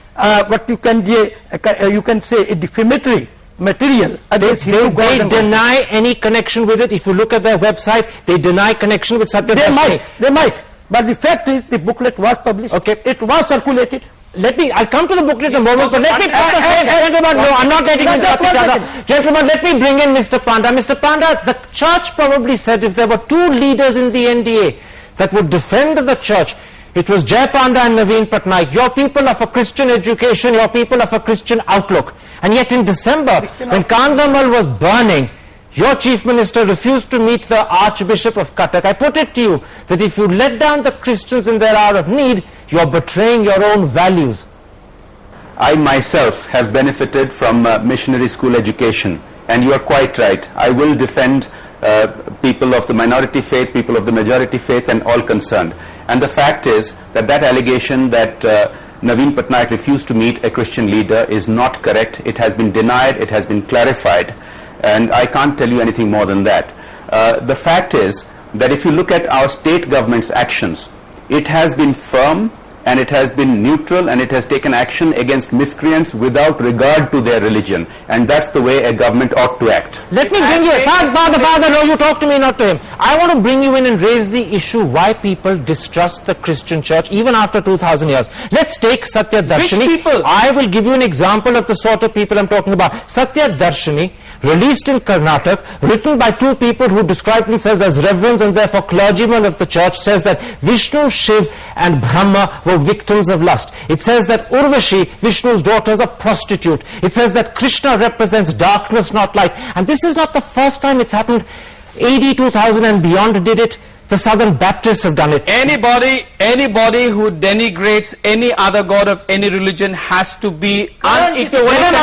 what you can say a defamatory material against Hindu God and deny any connection with it. If you look at their website, they deny connection with Satya. They might, but the fact is the booklet was published. Okay, it was circulated. I'll come to the booklet in a moment, but let me gentlemen, no, I'm not letting you interrupt each other. Gentlemen, let me bring in Mr. Panda. Mr. Panda, the church probably said if there were two leaders in the NDA that would defend the church, it was Jay Panda and Naveen Patnaik. Your people are for Christian education, your people are for Christian outlook. And yet in December, when Kandhamal was burning, your chief minister refused to meet the Archbishop of Cuttack. I put it to you that if you let down the Christians in their hour of need, you are betraying your own values. I myself have benefited from missionary school education, and you are quite right. I will defend people of the minority faith, people of the majority faith, and all concerned. And the fact is that allegation that Naveen Patnaik refused to meet a Christian leader is not correct. It has been denied, it has been clarified, and I can't tell you anything more than that. The fact is that if you look at our state government's actions, it has been firm and it has been neutral, and it has taken action against miscreants without regard to their religion, and that's the way a government ought to act. Let me bring you, Father, no, you talk to me, not to him. I want to bring you in and raise the issue why people distrust the Christian church even after 2000 years. Let's take Satya Darshini. Which people? I will give you an example of the sort of people I'm talking about. Satya Darshini, released in Karnataka, written by two people who describe themselves as reverends and therefore clergymen of the church, says that Vishnu, Shiv and Brahma were victims of lust. It says that Urvashi, Vishnu's daughter, is a prostitute. It says that Krishna represents darkness, not light. And this is not the first time it's happened. AD 2000 and beyond did it. The Southern Baptists have done it. Anybody who denigrates any other god of any religion has to be condemned,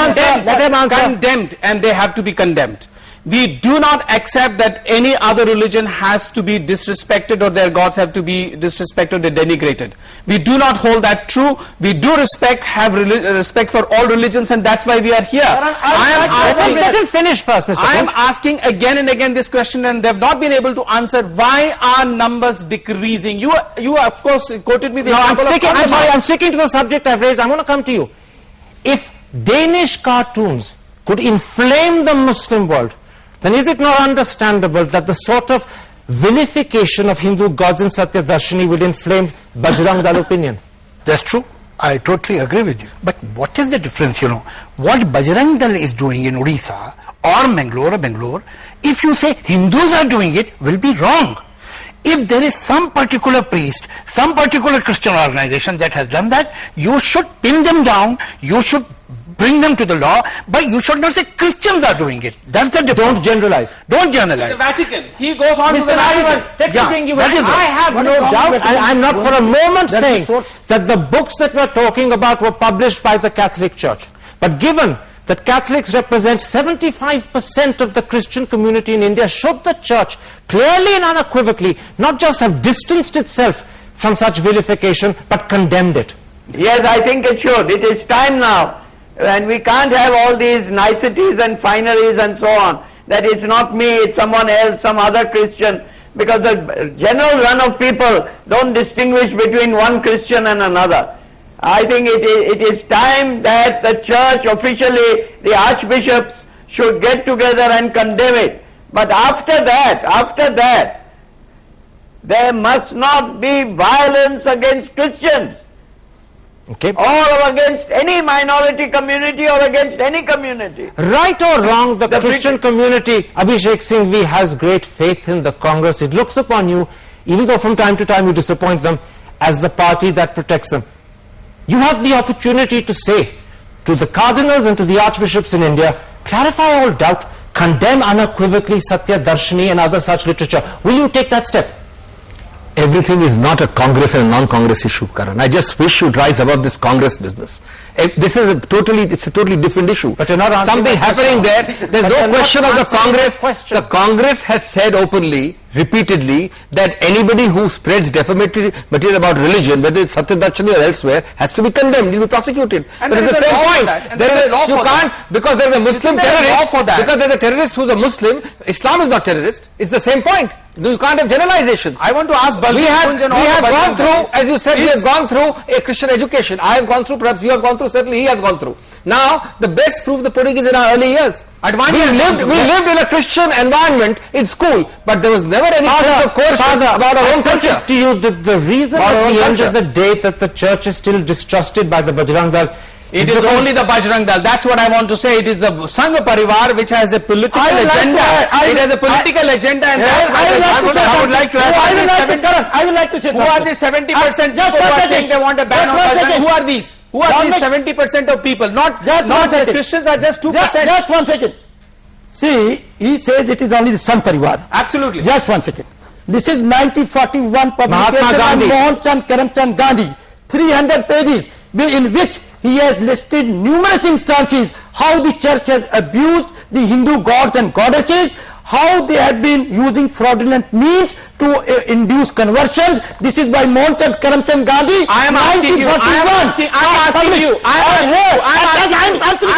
and they have to be condemned. We do not accept that any other religion has to be disrespected or their gods have to be disrespected or denigrated. We do not hold that true. We do have respect for all religions, and that's why we are here. Let him finish first, Mr. I am Punch. asking again and again this question, and they have not been able to answer why are numbers decreasing. You of course quoted me the example of I'm sticking to the subject I've raised. I'm going to come to you. If Danish cartoons could inflame the Muslim world, then is it not understandable that the sort of vilification of Hindu gods in Satya Darshini will inflame Bajrang Dal opinion? That's true. I totally agree with you. But what is the difference, What Bajrang Dal is doing in Odisha or Bangalore, if you say Hindus are doing it, will be wrong. If there is some particular priest, some particular Christian organization that has done that, you should pin them down, you should bring them to the law, but you should not say Christians are doing it. That's the difference. Don't generalize. Don't generalize. the Vatican. He goes on to the Vatican. I have no doubt, and I'm not for a moment saying that the books that we're talking about were published by the Catholic Church. But given that Catholics represent 75% of the Christian community in India, should the Church clearly and unequivocally not just have distanced itself from such vilification, but condemned it? Yes, I think it should. It is time now. And we can't have all these niceties and fineries and so on, that it's not me, it's someone else, some other Christian, because the general run of people don't distinguish between one Christian and another. I think it is time that the church officially, the archbishops should get together and condemn it. But after that, there must not be violence against Christians. Okay. Or against any minority community or against any community. Right or wrong, the Christian community, Abhishek Singhvi, has great faith in the Congress. It looks upon you, even though from time to time you disappoint them, as the party that protects them. You have the opportunity to say to the cardinals and to the archbishops in India, clarify all doubt, condemn unequivocally Satya Darshini and other such literature. Will you take that step? Everything is not a Congress and a non-Congress issue, Karan. I just wish you'd rise above this Congress business. This is it's a totally different issue. But you're not answering something happening there. There's no question of the Congress. The Congress has said openly, repeatedly, that anybody who spreads defamatory material about religion, whether it's Satya Darshini or elsewhere, has to be condemned. He'll be prosecuted. And but it's the same point. You can't, because there's a Muslim terrorist. Because there's a terrorist who's a Muslim. Islam is not terrorist. It's the same point. You can't have generalizations. I want to ask Balvi. We have gone through, as you said, we have gone through a Christian education. I have gone through, perhaps you have gone through, certainly he has gone through. Now, the best proof of the pudding is in our early years. We lived in a Christian environment in school, but there was never any sense of coercion about our own culture. To you, the reason at the end of the day that the church is still distrusted by the Bajrang Dal, it is only the Bajrang Dal. That's what I want to say. It is the Sangha Parivar which has a political agenda. It has a political agenda, and that's why I would like to ask. I would like to say who are the 70% people who are saying they want a ban on Bajrang? Who are these? Who are these 70% of people? Not the Christians are just 2%. Just 1 second. See, he says it is only the Sangh Parivar. Absolutely. Just 1 second. This is 1941 publication of Mohanchand Karamchand Gandhi, 300 pages, in which he has listed numerous instances how the church has abused the Hindu gods and goddesses, how they have been using fraudulent means to induce conversions. This is by Mohanchand Karamchand Gandhi. I am asking you. I am asking you. I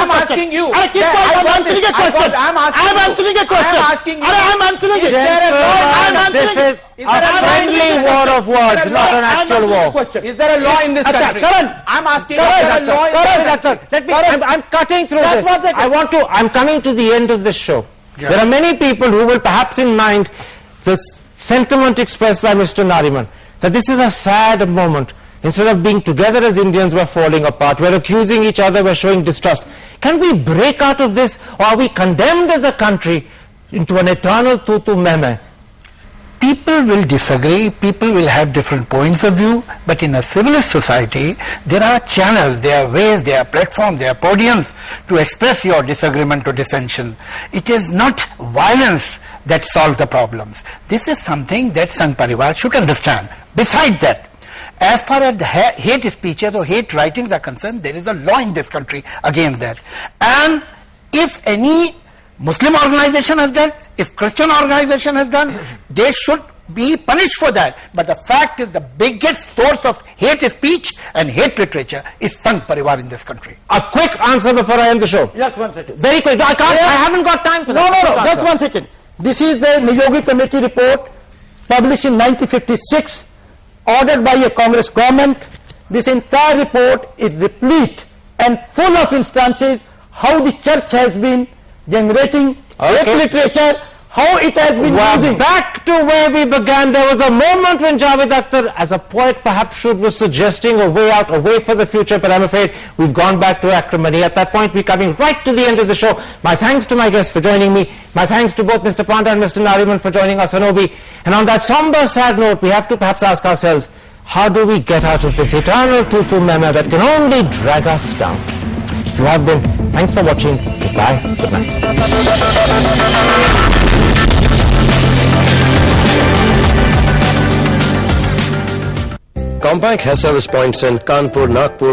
am asking you. I'm answering a question. I'm answering a question. I'm asking you. I'm answering it. This is a friendly war of words, not an actual war. Is there a law in this country? I'm asking. I'm cutting through this. I'm coming to the end of this show. Yeah. There are many people who will perhaps in mind the sentiment expressed by Mr. Nariman, that this is a sad moment. Instead of being together as Indians, we're falling apart. We're accusing each other, we're showing distrust. Can we break out of this, or are we condemned as a country into an eternal tutu meme? People will disagree, people will have different points of view, but in a civilized society, there are channels, there are ways, there are platforms, there are podiums to express your disagreement or dissension. It is not violence that solves the problems. This is something that Sangh Parivar should understand. Besides that, as far as the hate speeches or hate writings are concerned, there is a law in this country against that. And if any Muslim organization has done, if Christian organization has done, they should be punished for that. But the fact is, the biggest source of hate speech and hate literature is Sangh Parivar in this country. A quick answer before I end the show. Just 1 second. Very quick. I haven't got time for that. No, just 1 second. This is the Niyogi Committee report published in 1956, ordered by a Congress government. This entire report is replete and full of instances how the church has been generating hate literature, how it has been using. Back to where we began. There was a moment when Javed Akhtar, as a poet perhaps should, was suggesting a way out, a way for the future, but I'm afraid we've gone back to acrimony. At that point, we're coming right to the end of the show. My thanks to my guests for joining me. My thanks to both Mr. Panda and Mr. Nariman for joining us on OB. And on that somber, sad note, we have to perhaps ask ourselves, how do we get out of this eternal tutu meme that can only drag us down? If you have been, thanks for watching. Goodbye. Good night. Combank has service points in Kanpur, Nagpur,